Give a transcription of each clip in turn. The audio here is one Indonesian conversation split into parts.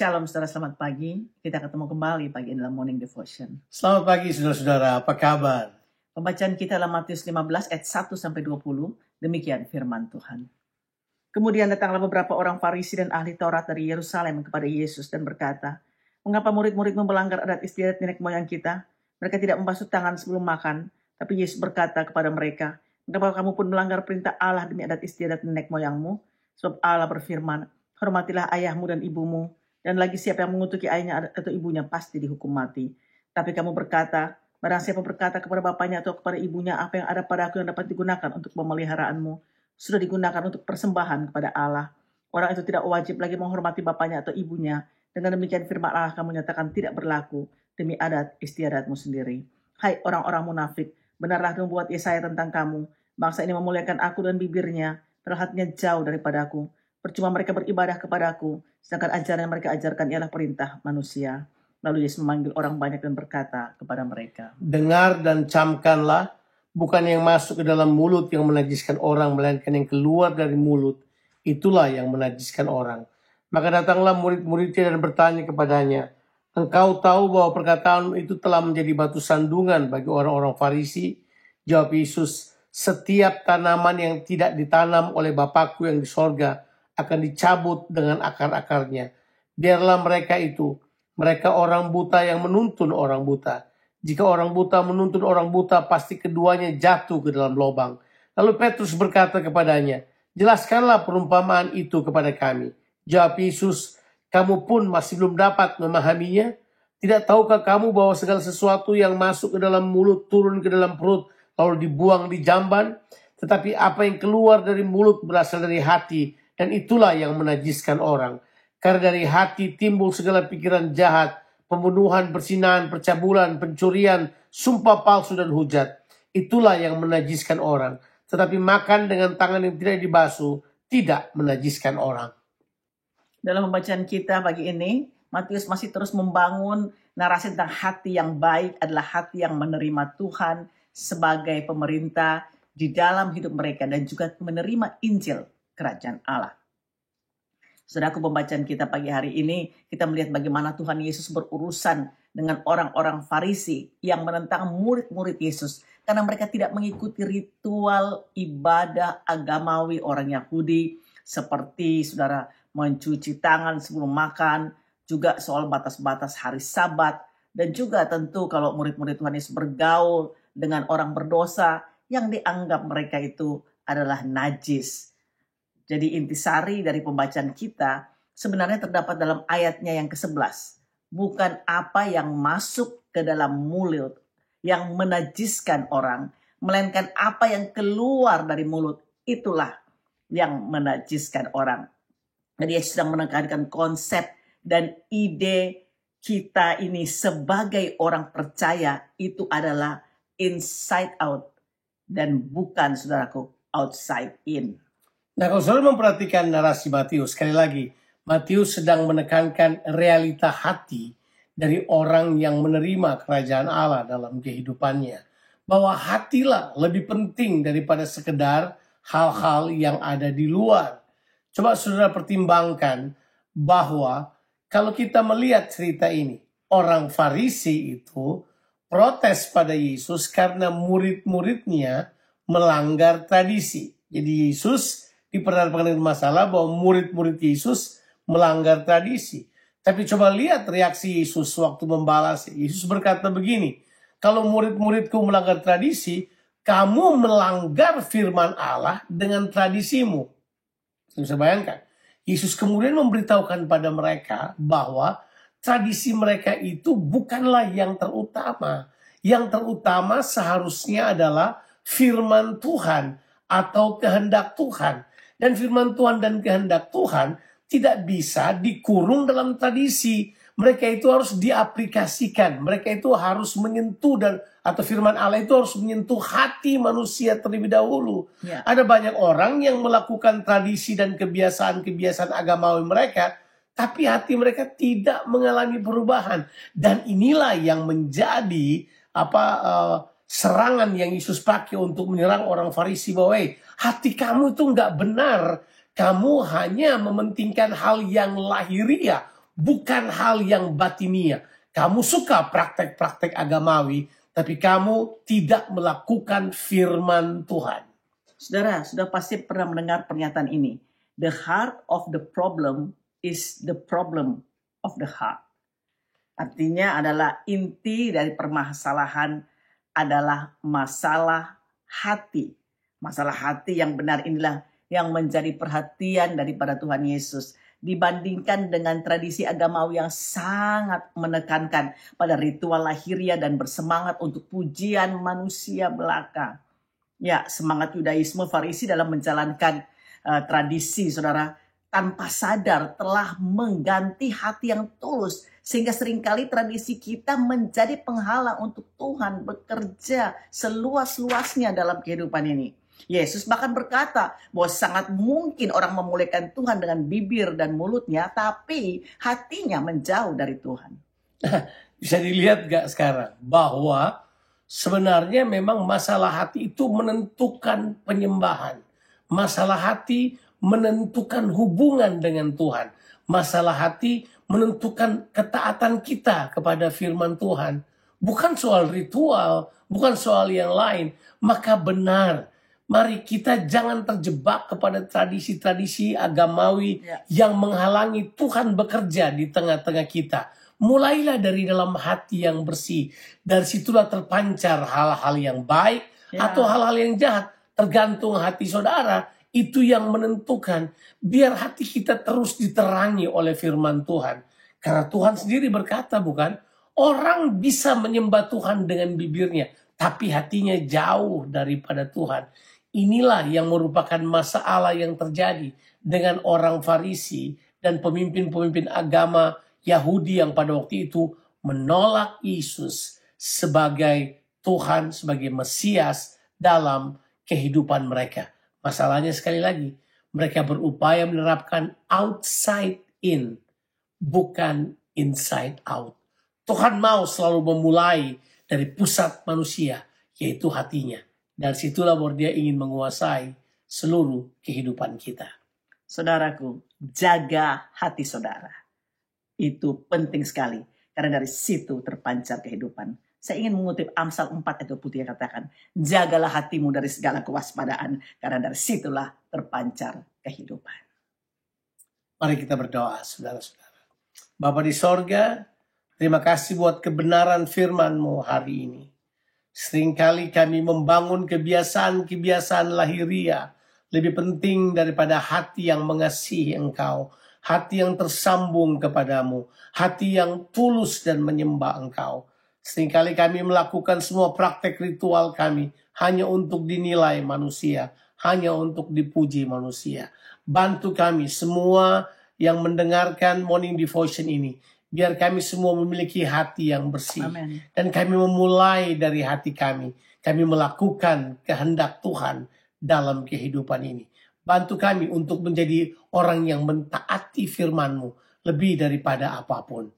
Shalom saudara, selamat pagi. Kita ketemu kembali pagi dalam Morning Devotion. Selamat pagi saudara-saudara, apa kabar? Pembacaan kita dalam Matius 15 ayat 1-20, demikian firman Tuhan. Kemudian datanglah beberapa orang Farisi dan ahli Taurat dari Yerusalem kepada Yesus dan berkata, "Mengapa murid-muridmu melanggar adat istiadat nenek moyang kita? Mereka tidak membasuh tangan sebelum makan." Tapi Yesus berkata kepada mereka, "Mengapa kamu pun melanggar perintah Allah demi adat istiadat nenek moyangmu? Sebab Allah berfirman, hormatilah ayahmu dan ibumu, dan lagi siapa yang mengutuki ayahnya atau ibunya pasti dihukum mati. Tapi kamu berkata, barang siapa berkata kepada bapaknya atau kepada ibunya, apa yang ada padaku yang dapat digunakan untuk pemeliharaanmu, sudah digunakan untuk persembahan kepada Allah. Orang itu tidak wajib lagi menghormati bapaknya atau ibunya. Dengan demikian firman Allah kamu nyatakan tidak berlaku demi adat istiadatmu sendiri. Hai orang-orang munafik, benarlah membuat Yesaya tentang kamu. Bangsa ini memuliakan aku dan bibirnya, padahal hatinya jauh daripadaku. Percuma mereka beribadah kepadaku, sedangkan ajaran yang mereka ajarkan ialah perintah manusia." Lalu Yesus memanggil orang banyak dan berkata kepada mereka, Dengar dan camkanlah, bukan yang masuk ke dalam mulut yang menajiskan orang, melainkan yang keluar dari mulut, itulah yang menajiskan orang. Maka datanglah murid-muridnya dan bertanya kepadanya, "Engkau tahu bahwa perkataan itu telah menjadi batu sandungan bagi orang-orang Farisi?" Jawab Yesus, "Setiap tanaman yang tidak ditanam oleh Bapakku yang di sorga akan dicabut dengan akar-akarnya. Biarlah mereka orang buta yang menuntun orang buta. Jika orang buta menuntun orang buta, pasti keduanya jatuh ke dalam lubang." Lalu Petrus berkata kepadanya, "Jelaskanlah perumpamaan itu kepada kami." Jawab Yesus, "Kamu pun masih belum dapat memahaminya? Tidak tahukah kamu bahwa segala sesuatu yang masuk ke dalam mulut turun ke dalam perut, lalu dibuang di jamban? Tetapi apa yang keluar dari mulut berasal dari hati, dan itulah yang menajiskan orang. Karena dari hati timbul segala pikiran jahat, pembunuhan, perzinahan, percabulan, pencurian, sumpah palsu dan hujat. Itulah yang menajiskan orang. Tetapi makan dengan tangan yang tidak dibasuh tidak menajiskan orang." Dalam pembacaan kita pagi ini, Matius masih terus membangun narasi tentang hati yang baik adalah hati yang menerima Tuhan sebagai pemerintah di dalam hidup mereka dan juga menerima Injil Kerajaan Allah. Saudaraku, pembacaan kita pagi hari ini, kita melihat bagaimana Tuhan Yesus berurusan dengan orang-orang Farisi yang menentang murid-murid Yesus karena mereka tidak mengikuti ritual ibadah agamawi orang Yahudi seperti saudara mencuci tangan sebelum makan, juga soal batas-batas hari Sabat, dan juga tentu kalau murid-murid Tuhan Yesus bergaul dengan orang berdosa yang dianggap mereka itu adalah najis. Jadi intisari dari pembacaan kita sebenarnya terdapat dalam ayatnya yang ke-11. Bukan apa yang masuk ke dalam mulut yang menajiskan orang, melainkan apa yang keluar dari mulut, itulah yang menajiskan orang. Jadi Yesus sedang menekankan konsep dan ide kita ini sebagai orang percaya itu adalah inside out dan bukan, saudaraku, outside in. Nah, kalau saudara memperhatikan narasi Matius, sekali lagi, Matius sedang menekankan realita hati dari orang yang menerima kerajaan Allah dalam kehidupannya. Bahwa hatilah lebih penting daripada sekedar hal-hal yang ada di luar. Coba saudara pertimbangkan bahwa kalau kita melihat cerita ini, orang Farisi itu protes pada Yesus karena murid-muridnya melanggar tradisi. Jadi Yesus diperhadapkan dengan masalah bahwa murid-murid Yesus melanggar tradisi. Tapi coba lihat reaksi Yesus waktu membalas. Yesus berkata begini, "Kalau murid-muridku melanggar tradisi, kamu melanggar firman Allah dengan tradisimu." Bisa bayangkan, Yesus kemudian memberitahukan pada mereka bahwa tradisi mereka itu bukanlah yang terutama. Yang terutama seharusnya adalah firman Tuhan atau kehendak Tuhan. Dan firman Tuhan dan kehendak Tuhan tidak bisa dikurung dalam tradisi. Mereka itu harus diaplikasikan. Mereka itu harus menyentuh atau firman Allah itu harus menyentuh hati manusia terlebih dahulu. Ya. Ada banyak orang yang melakukan tradisi dan kebiasaan-kebiasaan agamawi mereka, tapi hati mereka tidak mengalami perubahan. Dan inilah yang menjadi serangan yang Yesus pakai untuk menyerang orang Farisi bahwa hati kamu itu nggak benar. Kamu hanya mementingkan hal yang lahiriah, bukan hal yang batinia. Kamu suka praktek-praktek agamawi, tapi kamu tidak melakukan firman Tuhan. Saudara, sudah pasti pernah mendengar pernyataan ini. The heart of the problem is the problem of the heart. Artinya adalah inti dari permasalahan adalah masalah hati. Masalah hati yang benar inilah yang menjadi perhatian daripada Tuhan Yesus. Dibandingkan dengan tradisi agamawi yang sangat menekankan pada ritual lahiriah dan bersemangat untuk pujian manusia belaka. Ya, semangat Yudaisme Farisi dalam menjalankan tradisi, saudara, tanpa sadar telah mengganti hati yang tulus. Sehingga seringkali tradisi kita menjadi penghalang untuk Tuhan bekerja seluas-luasnya dalam kehidupan ini. Yesus bahkan berkata bahwa sangat mungkin orang memuliakan Tuhan dengan bibir dan mulutnya, tapi hatinya menjauh dari Tuhan. Bisa dilihat gak sekarang bahwa sebenarnya memang masalah hati itu menentukan penyembahan. Masalah hati menentukan hubungan dengan Tuhan. Masalah hati menentukan ketaatan kita kepada firman Tuhan. Bukan soal ritual, bukan soal yang lain. Maka benar, mari kita jangan terjebak kepada tradisi-tradisi agamawi yang menghalangi Tuhan bekerja di tengah-tengah kita. Mulailah dari dalam hati yang bersih. Dari situlah terpancar hal-hal yang baik atau hal-hal yang jahat. Tergantung hati saudara, itu yang menentukan. Biar hati kita terus diterangi oleh firman Tuhan. Karena Tuhan sendiri berkata, bukan? Orang bisa menyembah Tuhan dengan bibirnya, tapi hatinya jauh daripada Tuhan. Inilah yang merupakan masalah yang terjadi dengan orang Farisi dan pemimpin-pemimpin agama Yahudi yang pada waktu itu menolak Yesus sebagai Tuhan, sebagai Mesias dalam kehidupan mereka. Masalahnya sekali lagi, mereka berupaya menerapkan outside in, bukan inside out. Tuhan mau selalu memulai dari pusat manusia, yaitu hatinya. Dan situlah bahwa dia ingin menguasai seluruh kehidupan kita. Saudaraku, jaga hati saudara. Itu penting sekali. Karena dari situ terpancar kehidupan. Saya ingin mengutip Amsal 4 ayat 20 yang katakan, jagalah hatimu dari segala kewaspadaan, karena dari situlah terpancar kehidupan. Mari kita berdoa, saudara-saudara. Bapa di sorga, terima kasih buat kebenaran firman-Mu hari ini. Seringkali kami membangun kebiasaan-kebiasaan lahiriah lebih penting daripada hati yang mengasihi Engkau, hati yang tersambung kepadamu, hati yang tulus dan menyembah Engkau. Seringkali kami melakukan semua praktek ritual kami hanya untuk dinilai manusia, hanya untuk dipuji manusia. Bantu kami semua yang mendengarkan Morning Devotion ini, biar kami semua memiliki hati yang bersih. Amen. Dan kami memulai dari hati kami. Kami melakukan kehendak Tuhan dalam kehidupan ini. Bantu kami untuk menjadi orang yang mentaati firman-Mu lebih daripada apapun.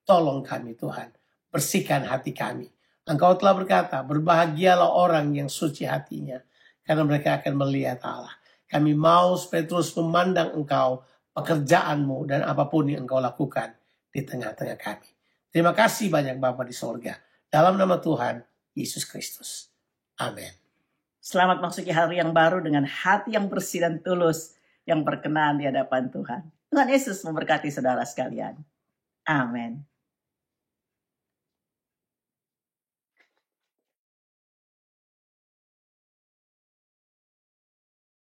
Tolong kami Tuhan. Bersihkan hati kami. Engkau telah berkata, berbahagialah orang yang suci hatinya, karena mereka akan melihat Allah. Kami mau supaya terus memandang Engkau, pekerjaan-Mu, dan apapun yang Engkau lakukan di tengah-tengah kami. Terima kasih banyak Bapa di sorga. Dalam nama Tuhan Yesus Kristus. Amin. Selamat memasuki hari yang baru dengan hati yang bersih dan tulus, yang berkenan di hadapan Tuhan. Tuhan Yesus memberkati saudara sekalian. Amin.